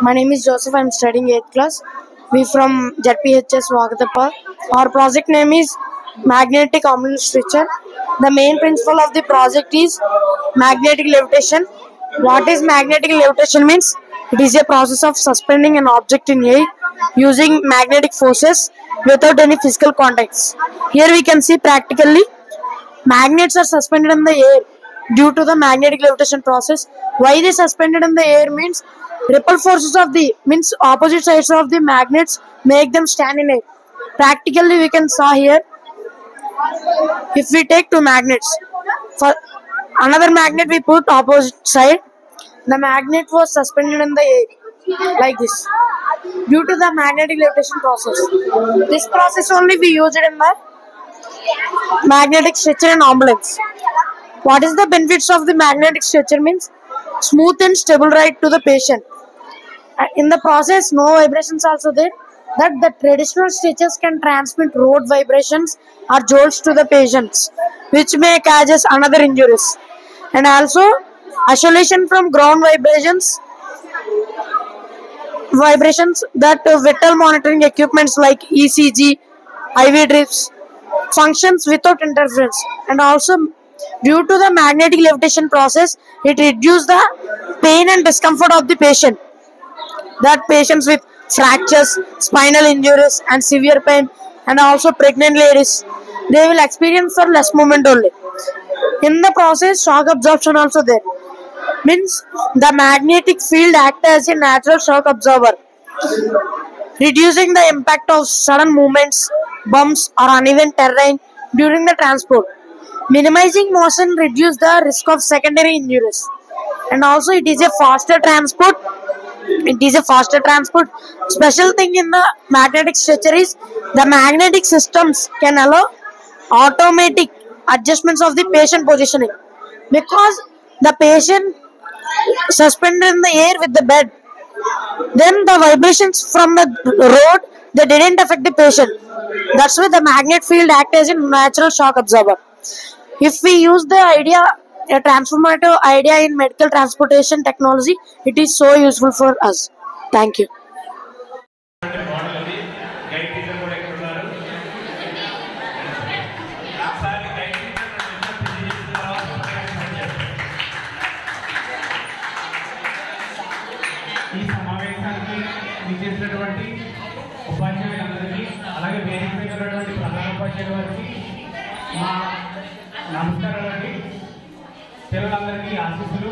My name is Joseph. I am studying 8th class. We from ZPHS Vagatappa. Our project name is Magnetic Omnivorous Structure. The main principle of the project is magnetic levitation. What is magnetic levitation means? It is a process of suspending an object in air using magnetic forces without any physical contacts. Here we can see practically magnets are suspended in the air due to the magnetic levitation process. Why they suspended in the air means repel forces of the means opposite sides of the magnets make them stand in air. Practically we can saw here, if we take two magnets, for another magnet we put opposite side, the magnet was suspended in the air like this due to the magnetic levitation process. This process only we used in the magnetic structure and ambulance. What is the benefits of the magnetic structure means? Smooth and stable ride to the patient. In the process, no vibrations also there. That the traditional stitches can transmit road vibrations or jolts to the patients, which may cause another injuries. And also, isolation from ground vibrations that vital monitoring equipments like ECG, IV drips functions without interference. And also, due to the magnetic levitation process, it reduces the pain and discomfort of the patient. That patients with fractures, spinal injuries and severe pain, and also pregnant ladies, they will experience for less movement only. In the process, shock absorption also there. Means the magnetic field acts as a natural shock absorber, reducing the impact of sudden movements, bumps or uneven terrain during the transport. Minimizing motion reduces the risk of secondary injuries. And also it is a faster transport. Special thing in the magnetic structure is the magnetic systems can allow automatic adjustments of the patient positioning, because the patient suspended in the air with the bed, then the vibrations from the road they didn't affect the patient. That's why the magnet field acts as a natural shock absorber. If we use a transformative idea in medical transportation technology, it is so useful for us. Thank you. ఈ సమావేశానికి విచ్చేసినటువంటి ఉపాధ్యాయులందరికీ, అలాగే వేదికపైనటువంటి ప్రధాన ఉపాధ్యాయుల వారికి మా నమస్కారాలండి. పిల్లలందరికీ ఆశీస్సులు.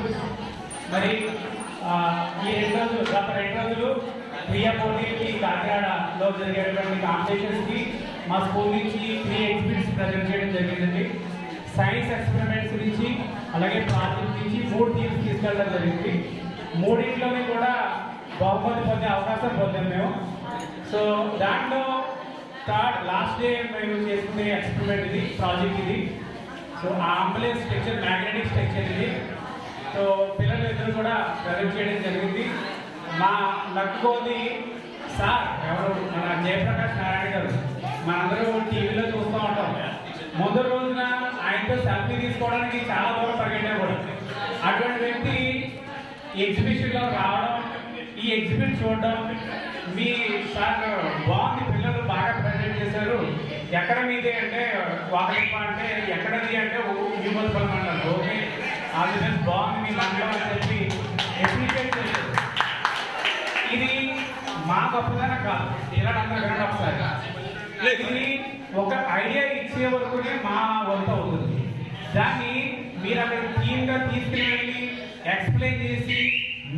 మరి ఈ గత 2 రోజులు క్రియా పోటీకి కాకినాడలో జరిగేటువంటి కాంపిటీషన్స్కి మా స్కూల్ నుంచి 3 ఎగ్జిబిట్స్ ప్రజెంట్ చేయడం జరిగిందండి. సైన్స్ ఎక్స్పెరిమెంట్స్ నుంచి, అలాగే ప్రాజెక్ట్ నుంచి 3 టీమ్స్ తీసుకెళ్ళడం జరిగింది. 3 కూడా బహుమతి పొందే అవకాశం పొందాం మేము. సో దాంట్లో లాస్ట్ డే మేము చేసుకునే ఎక్స్పెరిమెంట్ ఇది, ప్రాజెక్ట్ ఇది. సో ఆ అంబులెన్స్ స్ట్రక్చర్, మ్యాగ్నెటిక్ స్ట్రక్చర్ ఇది. సో పిల్లలిద్దరూ కూడా ప్రజెంట్ చేయడం జరిగింది. మా లక్కోది సార్ ఎవరు, మన జయప్రకాష్ నారాయణ గారు, మనందరూ టీవీలో చూస్తూ ఉంటాం. ముందు రోజున ఆయనతో సెల్ఫీ తీసుకోవడానికి చాలా దూరం పరిగెట్టారు కూడా. అటువంటి వ్యక్తి ఎగ్జిబిషన్లో రావడం, ఈ ఎగ్జిబిట్ చూడడం, మీ సార్ బాగుంది, పిల్లలు బాగా ప్రజెంట్ చేశారు, ఎక్కడ మీది అంటే వాకలిప్ప అంటే ఎక్కడది అంటే యూమల్పల్లి అంటారు. ఓకే, అది బాగుంది మీ మండలం అని చెప్పి అప్రిషియేట్ చేశారు. ఇది మా గొప్పదనం కాదు, పిల్లలందరూ వినండి ఒకసారి. ఇది ఒక ఐడియా ఇచ్చే వరకునే మా వంతు అవుతుంది. దాన్ని మీరు అక్కడ టీమ్గా తీసుకుని వెళ్ళి ఎక్స్ప్లెయిన్ చేసి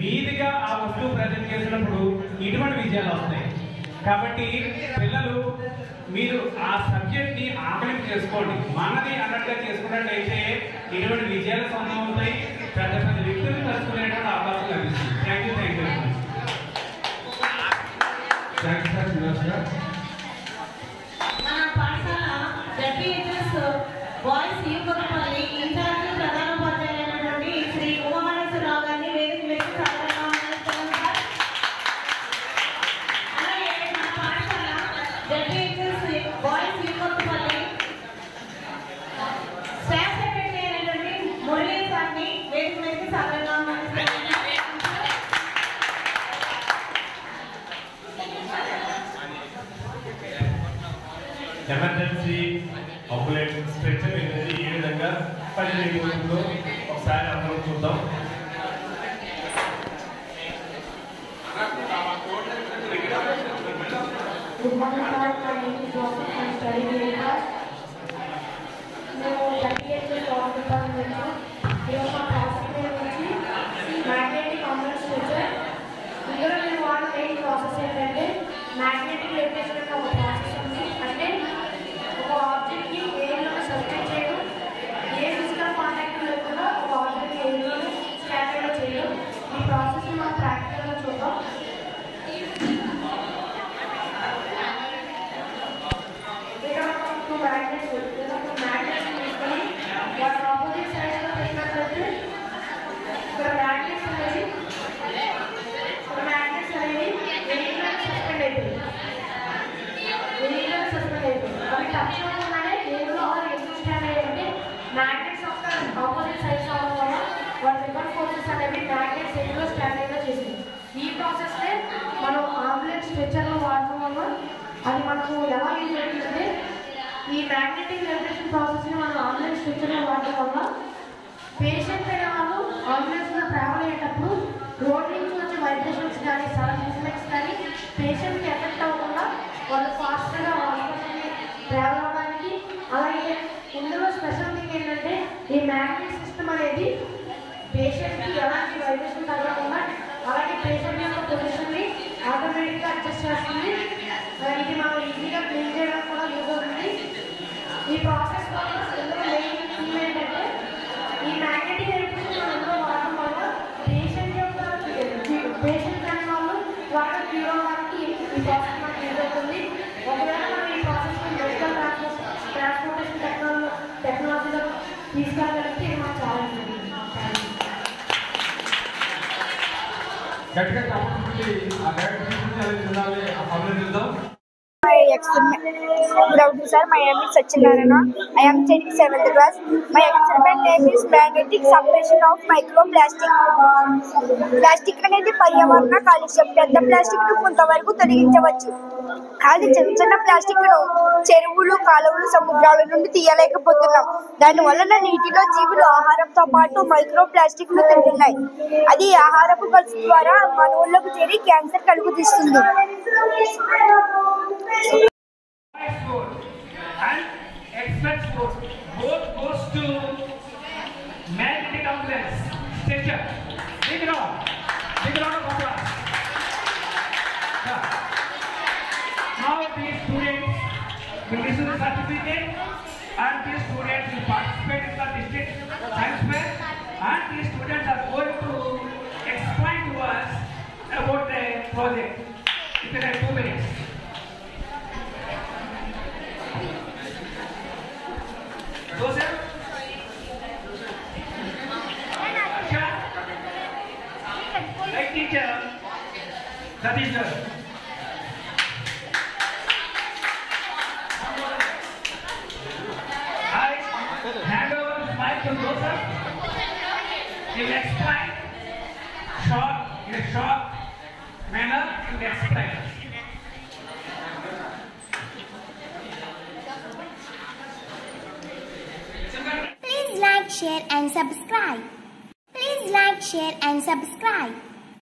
మీదిగా ఆ వస్తువు ప్రజెంట్ చేసినప్పుడు ఇటువంటి విజయాలు వస్తాయి. కాబట్టి పిల్లలు మీరు ఆ సబ్జెక్ట్ని ఆకలింపు చేసుకోండి. మనది అన్నట్టుగా చేసుకున్నట్టయితే ఇటువంటి విజయాలు సొంతం అవుతాయి, పెద్ద పెద్ద వ్యక్తులు కలుసుకునేటువంటి అవకాశం లభిస్తుంది. Thank you sir. మన పాఠశాల ZPHS బాయ్స్ యూపల్లి ఇన్ఛార్జ్ ప్రధాన ఉపాధ్యాయులైనటువంటి శ్రీ ఉమామహేశ్వరరావు గారిని వేదిక మీద సాధారణంగా ఆహ్వానిస్తున్నాం. అలాగే మన పాఠశాల ZPHS బాయ్స్ యూపల్లి స్టాఫ్ సెక్రటరీ అయినటువంటి మురళీ సార్ని వేదిక మీద సాధారణంగా ఆహ్వానిస్తున్నాం. ఎమర్జెన్సీ అంబులెన్స్ స్ట్రెచర్ అనేది ఏ విధంగా పనిచేయబోతుందో ఒకసారి అందరూ చూద్దాం. Good morning, sir. My name is Joseph. I am studying in class. నేను 38 years old department. ఈరోజు మా ప్రాజెక్ట్ నేమ్ వచ్చి మ్యాగ్నెటిక్ కాంప్లెక్స్ స్ట్రక్చర్. ఇందులో నేను వాడే మెయిన్ ప్రాసెస్ ఏంటంటే మ్యాగ్నెటిక్ లెవిటేషన్ అనే ఒక ప్రాసెస్ ఉంది. అంటే ఒక ఆబ్జెక్ట్ని ఎయిర్లోనే సస్పెండ్ చేయడం, ఏ ఫిజికల్ కాంటాక్ట్ లేకుండా ఒక ఆబ్జెక్ట్ని ఎయిర్లోనే స్టాండర్డ్లో చేయడం. ఈ ప్రాసెస్ని మనం ప్రాక్టికల్గా చూద్దాం. Magnets of the opposite sides of what repel forces అనేవి magnets ఎదురుగా స్టాండింగ్ గా చేసింది. ఈ ప్రాసెస్ నే మనం ఆంబులెన్స్ స్ట్రెచర్ లో వాడటం వల్ల అది మనకు ఎలా యూజ్ అవుతుందంటే ఈ మ్యాగ్నెటిక్ లెవిటేషన్ ప్రాసెస్ ని మనం ఆంబులెన్స్ స్ట్రెచర్ లో వాడటం వల్ల పేషెంట్ అనే వాళ్ళు అంబులెన్స్ లో ట్రావెల్ అయ్యేటప్పుడు రోడ్ నుంచి వచ్చే వైబ్రేషన్స్ కానీ సడన్ మూవ్మెంట్స్ కానీ పేషెంట్ కి ఎఫెక్ట్ అవ్వకుండా వాళ్ళు ఫాస్ట్ గా హాస్పిటల్కి ట్రావెల్ అవ్వడానికి. అలాగే ఇందులో స్పెషల్ థింగ్ ఏంటంటే ఈ మ్యాగ్నెటిక్ సిస్టమ్ అనేది పేషెంట్కి ఎలాంటి వైబ్రేషన్ తగ్గకుండా అలాగే పేషెంట్ యొక్క పొజిషన్ని ఆటోమేటిక్గా అడ్జస్ట్ చేస్తుంది. ఇది మనం ఈజీగా క్లీన్ చేయడానికి కూడా యూజ్ అవుతుంది. ఈ ప్రాసెస్ వల్ల ఇందులో మెయిన్ థీమ్ ఏంటంటే ఈ మ్యాగ్నెటిక్ ఎలక్ట్రిసిటీ మనం ఎందులో వాడడం వల్ల పేషెంట్ అనే వాళ్ళు త్వరగా క్యూర్ అవ్వడానికి ఈ ప్రాసెస్ మనకు యూజ్ అవుతుంది. ఒకవేళ మనం ఈ ప్రాసెస్ని మెడికల్ ట్రాన్స్పోర్టేషన్ టెక్నాలజీలో తీసుకెళ్ళగలిగితే ఇది మనకు చాలా ఉంటుంది. గట్టిగా తప్పకుండా ఆ గైడ్ చూడాలి ఆ పనులు చూద్దాం. Good afternoon, sir. My name is Sachinarana. I am studying 7th class. My experiment name is magnetic suppression of microplastic. Plastic అనేది పర్యావరణ కాలుష్యం. పెద్ద ప్లాస్టిక్ ను కొంతవరకు తొలగించవచ్చు, కానీ చిన్న చిన్న ప్లాస్టిక్ ను చెరువులు, కాలువలు, సముద్రాల నుండి తీయలేకపోతున్నాం. దాని వలన నీటిలో జీవులు ఆహారంతో పాటు మైక్రో ప్లాస్టిక్ ను తింటున్నాయి. అది ఆహారపు కలుపు ద్వారా మానవులకు చేరి క్యాన్సర్ కలుగు తీస్తుంది. And express force both goes to magnetic complex stretcher. Big round of applause. Now these students will receive the certificate and these students will participate in the district science fair and these students are going to explain to us about the project within 2 minutes. Joseph? Aksha? Right teacher? Satish sir? I hand over the mic to Joseph. He will explain in a short manner he will explain. Please like, share and subscribe. Please like, share and subscribe.